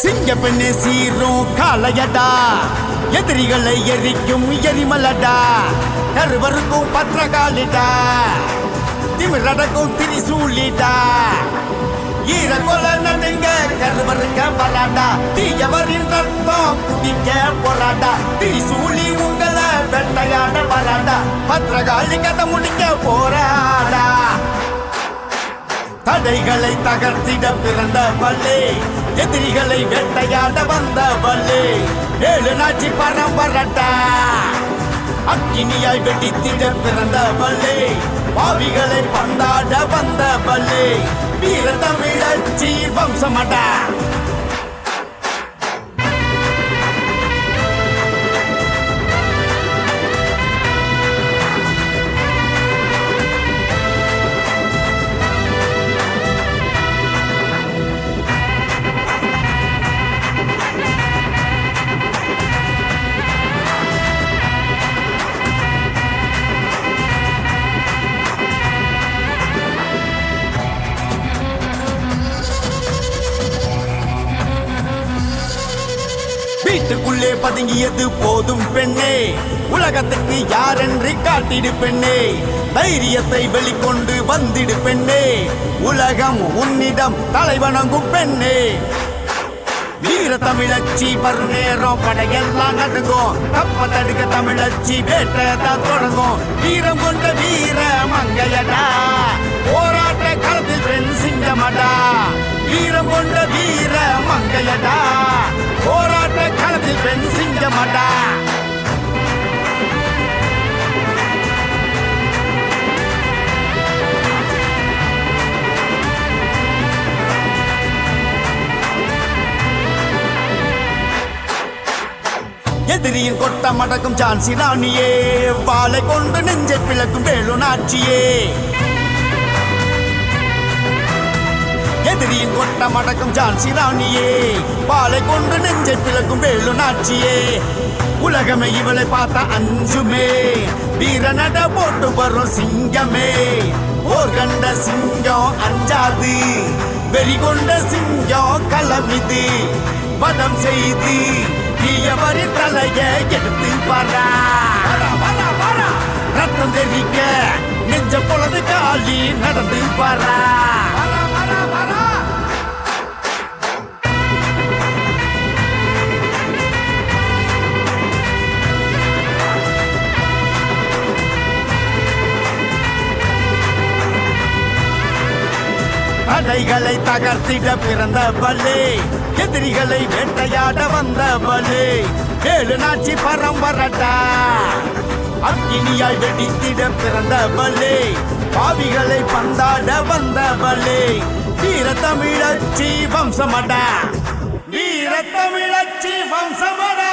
சிங்க பெண்ணே சீரும் காளையடா, எதிரிகளை எரிக்கும் எரிமலடா, கருவருக்கும் பத்திரகாலிடா, திமிரடக்கும் திரிசூலிடா, ஈர கொல நடுங்க கருவருக்க வராடா, தீயவரின் ரத்தம் குடிக்க போராடா, திரிசூலி உங்களை வெட்டையாட வராடா, பத்திரகாளி கதை முடிக்க போராடா. தடைகளை தகர்த்திட பிறந்த வல்லே, எதிரிகளை வேட்டையாட வந்த வல்லே, 7 நாட்சி பரம்பரட்டா, அக்கினியாய் வெடித்திட பிறந்த வல்லே, பாவிகளை பந்தாட வந்த வல்லே, வீர தமிழச்சி வம்சமடா. வீட்டுக்குள்ளே பதுங்கியது போதும் பெண்ணே, உலகத்துக்கு யாரென்று காட்டிடு பெண்ணே, தைரியத்தை வெளிக்கொண்டு வந்திடு பெண்ணே, உலகம் உன்னிடம் தலைவணங்கும் பெண்ணே. வீர தமிழச்சி வரும் நேரம் படையெல்லாம் நடுங்கும், தப்ப தடுக்க தமிழச்சி வேட்டதான் தொடங்கும், வீரம் கொண்ட வீர மங்கையடா, போராட்ட களத்தில் பெண் சிங்கமடா, வீரம் கொண்ட வீர மங்கையடா, போராட்ட களத்தில் பெண் சிங்கமடா. எதிரியின் கொட்ட மடக்கும் சான்சி ராணியே, வாளை கொண்டு நெஞ்சை பிளக்கும் வேலு நாட்சியே, எதிரியின் கொட்ட மடக்கும் சான்சி ராணியே, வாளை கொண்டு நெஞ்சை பிளக்கும் வேலு நாட்சியே, உலகமே இவளை பார்த்தா அஞ்சுமே, வீர நட போட்டு வரும் சிங்கமே, போர் கண்ட சிங்கம் அஞ்சாது, வெறி கொண்ட சிங்கம் களமிது, வதம் செய்து தீயவரி தலைய எடுத்து வரா, ரத்தம் தெரிக்க நெஞ்ச பொழுது காலி நடந்து வரா. தடைகளை தகர்த்திட பிறந்த வல்லே, எதிரிகளை வேட்டையாட வந்த வல்லே, 7 நாட்சி பரம்பரட்டா, அக்கினியாய் வெடித்திட பிறந்த வல்லே, பாவிகளை பந்தாட வந்த வல்லே, வீர தமிழச்சி வம்சமடா, வீர தமிழச்சி வம்சமடா.